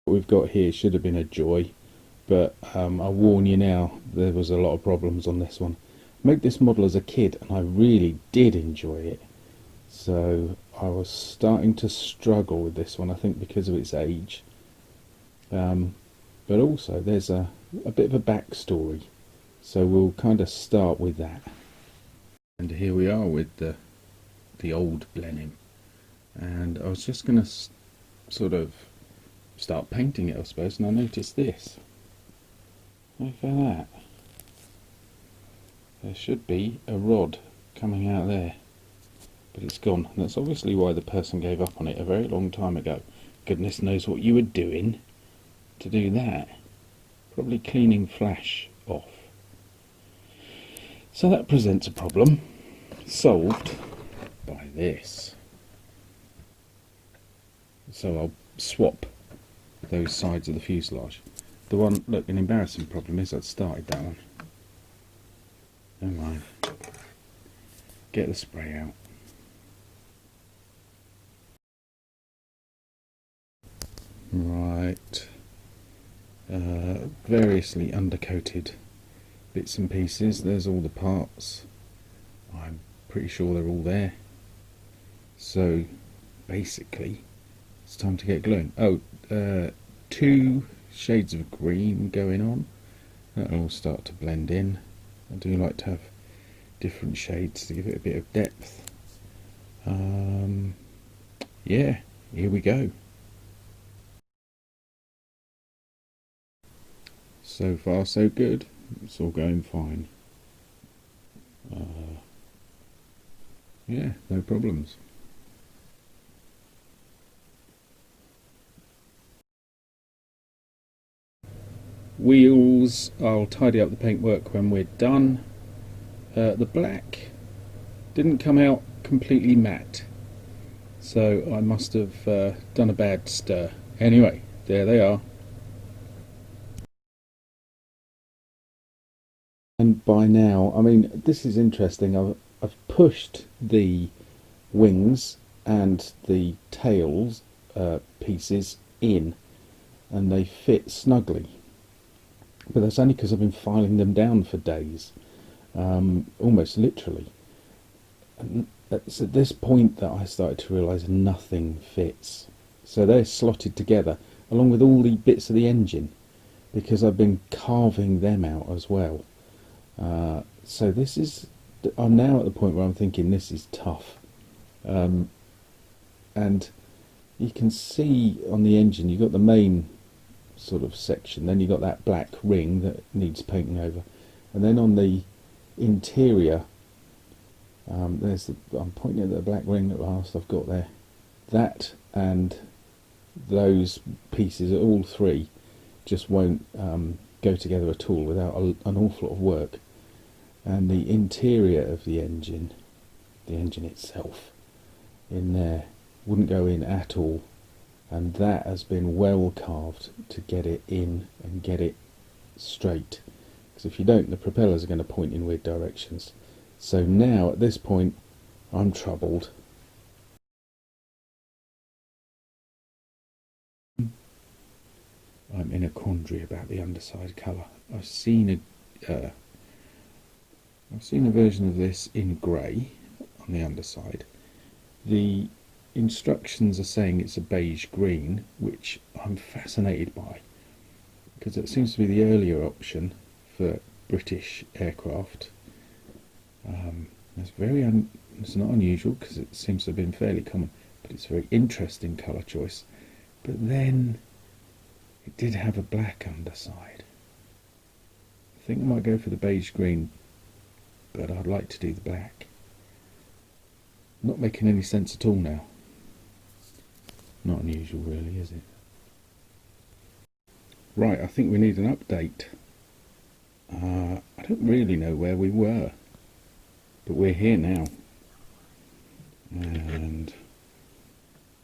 What we've got here should have been a joy, but I'll warn you now, there was a lot of problems on this one. I made this model as a kid and I really did enjoy it, so I was starting to struggle with this one, I think because of its age, but also there's a bit of a backstory, so we'll kind of start with that. And here we are with the old Blenheim, and I was just going to sort of start painting it, I suppose, and I noticed this. Look at that. There should be a rod coming out there, but it's gone. And that's obviously why the person gave up on it a very long time ago. Goodness knows what you were doing to do that. Probably cleaning flash off. So that presents a problem, solved by this. So I'll swap those sides of the fuselage. The one, look, an embarrassing problem is I'd started that one. Never mind. Get the spray out. Right. Variously undercoated bits and pieces. There's all the parts. I'm pretty sure they're all there. So basically, it's time to get gluing. Oh, 2 shades of green going on. That'll all start to blend in. I do like to have different shades to give it a bit of depth. Yeah, here we go. So far so good, it's all going fine. Yeah, no problems. Wheels, I'll tidy up the paintwork when we're done. The black didn't come out completely matte, so I must have done a bad stir. Anyway, there they are. And by now, I mean, this is interesting. I've pushed the wings and the tails pieces in, and they fit snugly. But that's only because I've been filing them down for days, almost literally. And it's at this point that I started to realise nothing fits. So they're slotted together, along with all the bits of the engine, because I've been carving them out as well. So this is, I'm now at the point where I'm thinking this is tough. And you can see on the engine, you've got the main sort of section, then you've got that black ring that needs painting over, and then on the interior, I'm pointing at the black ring at last, I've got there. That and those pieces, all 3, just won't go together at all without an awful lot of work. And the interior of the engine itself in there wouldn't go in at all, and that has been well carved to get it in and get it straight, because if you don't, the propellers are going to point in weird directions. So now at this point I'm troubled. I'm in a quandary about the underside colour. I've seen a version of this in grey on the underside. The instructions are saying it's a beige green, which I'm fascinated by, because it seems to be the earlier option for British aircraft. It's not unusual because it seems to have been fairly common, but it's a very interesting colour choice. But then it did have a black underside. I think I might go for the beige green, but I'd like to do the black. Not making any sense at all now. Not unusual really, is it? Right, I think we need an update. I don't really know where we were, but we're here now. And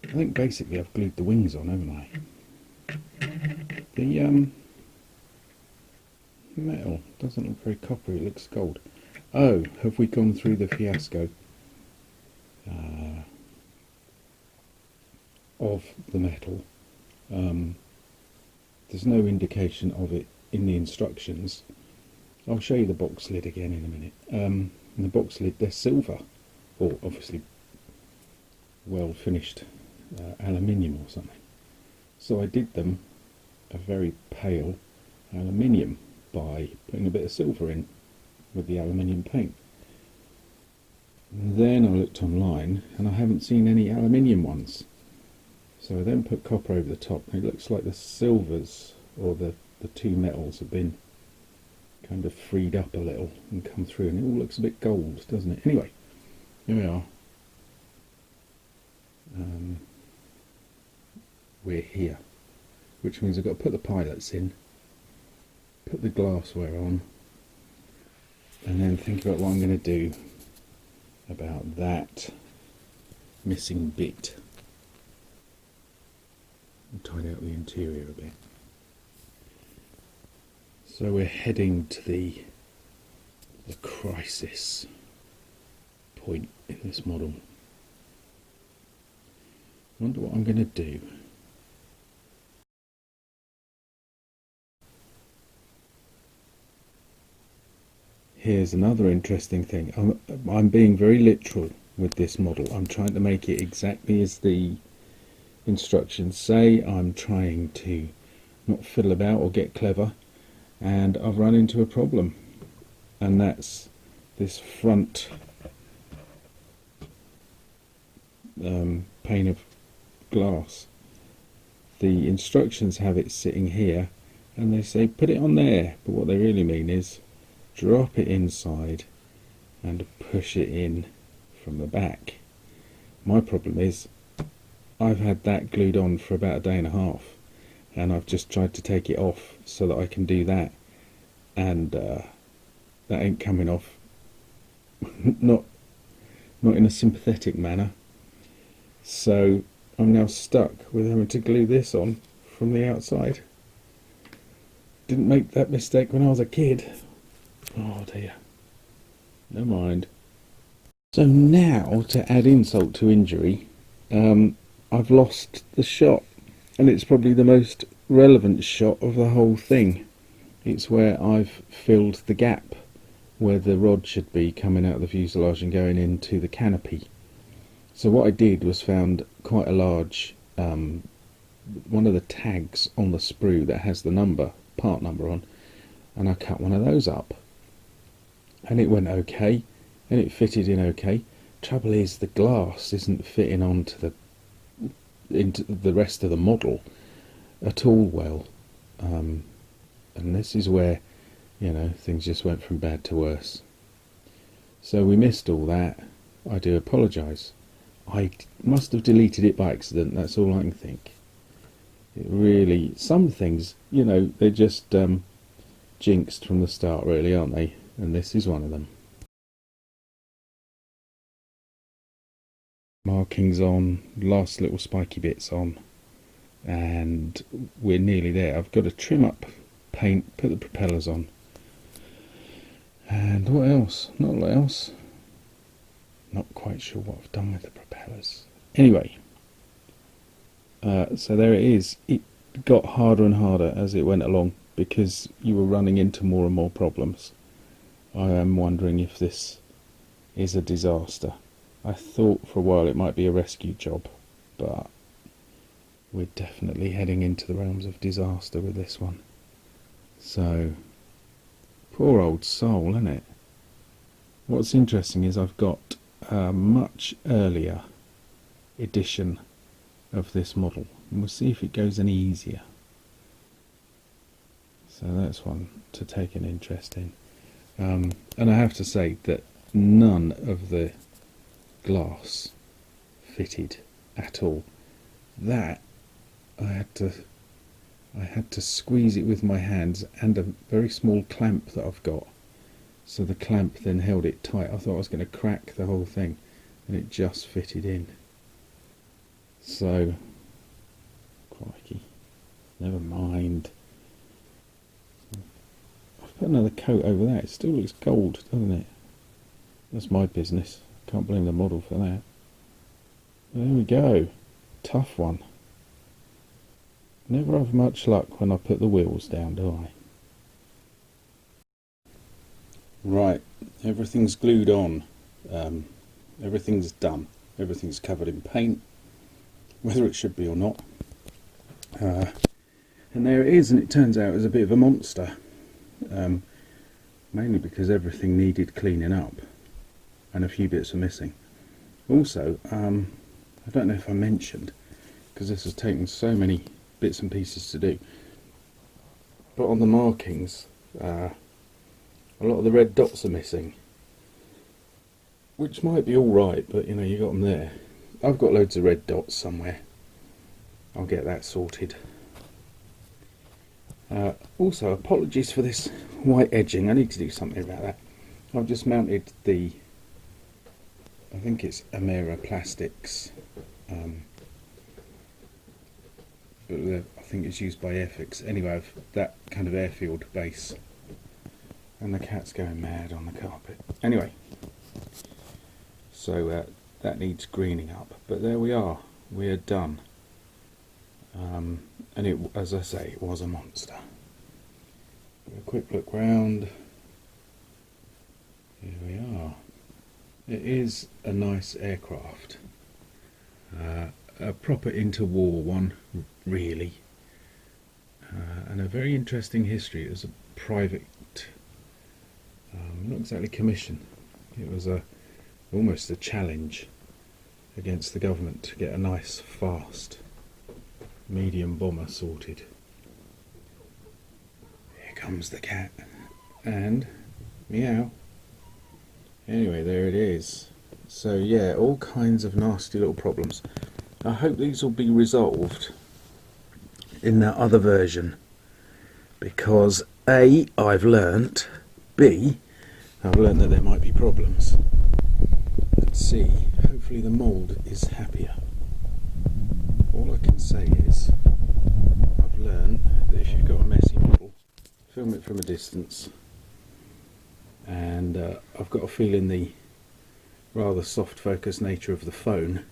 I think basically I've glued the wings on, haven't I? The metal doesn't look very coppery, it looks gold. Oh, have we gone through the fiasco of the metal? There's no indication of it in the instructions. I'll show you the box lid again in a minute. And the box lid, they're silver, or obviously well finished aluminium or something. So I did them a very pale aluminium by putting a bit of silver in with the aluminium paint. And then I looked online and I haven't seen any aluminium ones. So I then put copper over the top, and it looks like the silvers, or the two metals, have been kind of freed up a little and come through, and it all looks a bit gold, doesn't it? Anyway, here we are. We're here, which means I've got to put the pilots in, put the glassware on, and then think about what I'm going to do about that missing bit. And tidy out the interior a bit. So we're heading to the crisis point in this model. I wonder what I'm going to do. Here's another interesting thing. I'm being very literal with this model. I'm trying to make it exactly as the instructions say. I'm trying to not fiddle about or get clever, and I've run into a problem, and that's this front pane of glass. The instructions have it sitting here and they say put it on there, but what they really mean is drop it inside and push it in from the back. My problem is I've had that glued on for about a day and a half, and I've just tried to take it off so that I can do that, and that ain't coming off. not in a sympathetic manner. So I'm now stuck with having to glue this on from the outside. Didn't make that mistake when I was a kid. Oh dear. Never mind. So now, to add insult to injury, I've lost the shot, and it's probably the most relevant shot of the whole thing. It's where I've filled the gap where the rod should be coming out of the fuselage and going into the canopy. So what I did was found quite a large one of the tags on the sprue that has the number, part number on, and I cut one of those up, and it went okay, and it fitted in okay. Trouble is, the glass isn't fitting onto into the rest of the model at all well, and this is where, you know, things just went from bad to worse. So we missed all that. I do apologise. I must have deleted it by accident, that's all I can think. It really, some things, you know, they're just jinxed from the start, really, aren't they? And this is one of them. Markings on, last little spiky bits on, and we're nearly there. I've got to trim up paint, put the propellers on, and what else? Not a lot else. Not quite sure what I've done with the propellers. Anyway, so there it is. It got harder and harder as it went along because you were running into more and more problems. I am wondering if this is a disaster. I thought for a while it might be a rescue job, but we're definitely heading into the realms of disaster with this one. So, poor old soul, isn't it? What's interesting is I've got a much earlier edition of this model, and we'll see if it goes any easier. So that's one to take an interest in. And I have to say that none of the glass fitted at all. That I had to squeeze it with my hands and a very small clamp that I've got. So the clamp then held it tight. I thought I was going to crack the whole thing, and it just fitted in. So, crikey, never mind. I've put another coat over that. It still looks gold, doesn't it? That's my business. Can't blame the model for that. There we go. Tough one. Never have much luck when I put the wheels down, do I? Right, everything's glued on. Everything's done. Everything's covered in paint, whether it should be or not. And there it is, and it turns out it was a bit of a monster. Mainly because everything needed cleaning up and a few bits were missing. Also, I don't know if I mentioned, because this has taken so many bits and pieces to do, but on the markings, a lot of the red dots are missing, which might be alright, but you know, you got them there. I've got loads of red dots somewhere. I'll get that sorted. Also, apologies for this white edging. I need to do something about that. I've just mounted the, I think it's Amera Plastics. I think it's used by Airfix. Anyway, I've that kind of airfield base. And the cat's going mad on the carpet. Anyway, so that needs greening up. But there we are. We're done. And it, as I say, it was a monster. A quick look round. Here we are. It is a nice aircraft. A proper interwar one, really. And a very interesting history. It was a private, not exactly commission. It was almost a challenge against the government to get a nice, fast, medium bomber sorted. Here comes the cat. And meow. Anyway, there it is. So yeah, all kinds of nasty little problems. I hope these will be resolved in that other version, because A, I've learnt, B, I've learnt that there might be problems, and C, hopefully the mould is happier. All I can say is I've learned that if you've got a messy model, film it from a distance, and I've got a feeling the rather soft focus nature of the phone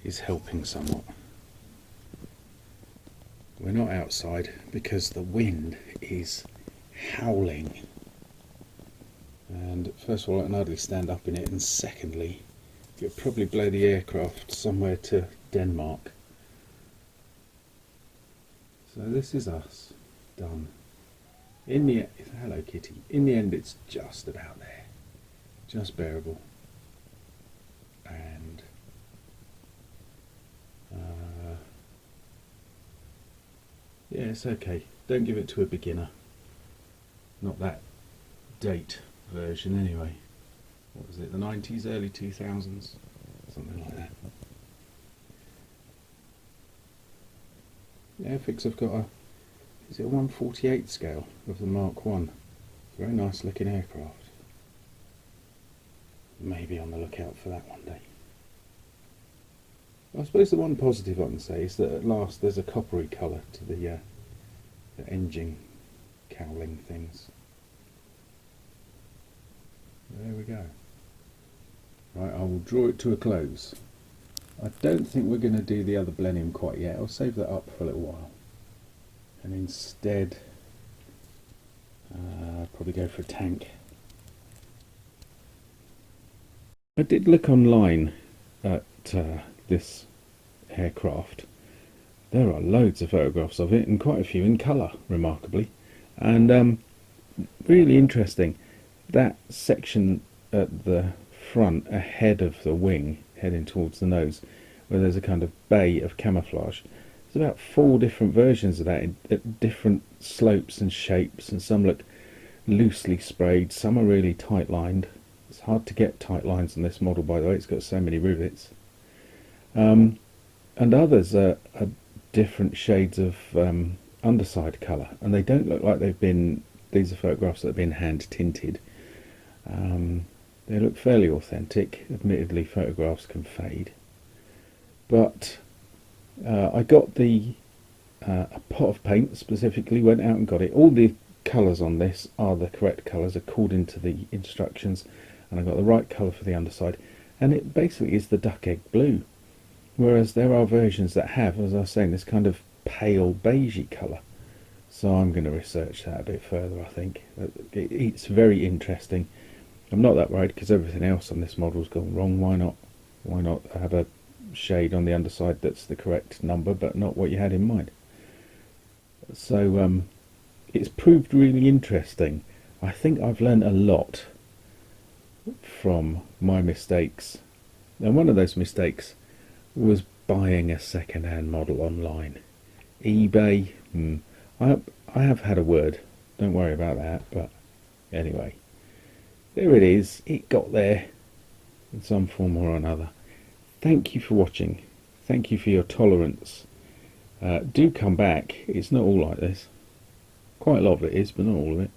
is helping somewhat. We're not outside because the wind is howling, and first of all I can hardly stand up in it, and secondly it would probably blow the aircraft somewhere to Denmark. So this is us done. In the hello kitty. In the end, it's just about there, just bearable, and yeah, it's okay. Don't give it to a beginner. Not that date version anyway. What was it? The 90s, early 2000s, something like that. Airfix have got a, is it a 1/48 scale of the Mark 1? Very nice looking aircraft. Maybe on the lookout for that one day. I suppose the one positive I can say is that at last there's a coppery colour to the engine cowling things. There we go. Right, I will draw it to a close. I don't think we're going to do the other Blenheim quite yet. I'll save that up for a little while, and instead probably go for a tank. I did look online at this aircraft. There are loads of photographs of it, and quite a few in colour, remarkably, and really interesting. That section at the front ahead of the wing, heading towards the nose, where there's a kind of bay of camouflage, there's about 4 different versions of that at different slopes and shapes, and some look loosely sprayed, some are really tight lined. It's hard to get tight lines on this model, by the way, it's got so many rivets. And others are different shades of underside colour, and they don't look like they've been, these are photographs that have been hand tinted. They look fairly authentic. Admittedly, photographs can fade, but I got a pot of paint specifically, went out and got it. All the colours on this are the correct colours according to the instructions, and I got the right colour for the underside, and it basically is the duck egg blue, whereas there are versions that have, as I was saying, this kind of pale beigey colour. So I'm going to research that a bit further. I think it's very interesting. I'm not that worried because everything else on this model's gone wrong. Why not have a shade on the underside that's the correct number but not what you had in mind? So it's proved really interesting. I think I've learned a lot from my mistakes, and one of those mistakes was buying a second-hand model online. eBay, I have had a word, don't worry about that, but anyway, there it is, it got there in some form or another. Thank you for watching, thank you for your tolerance. Do come back, it's not all like this. Quite a lot of it is, but not all of it.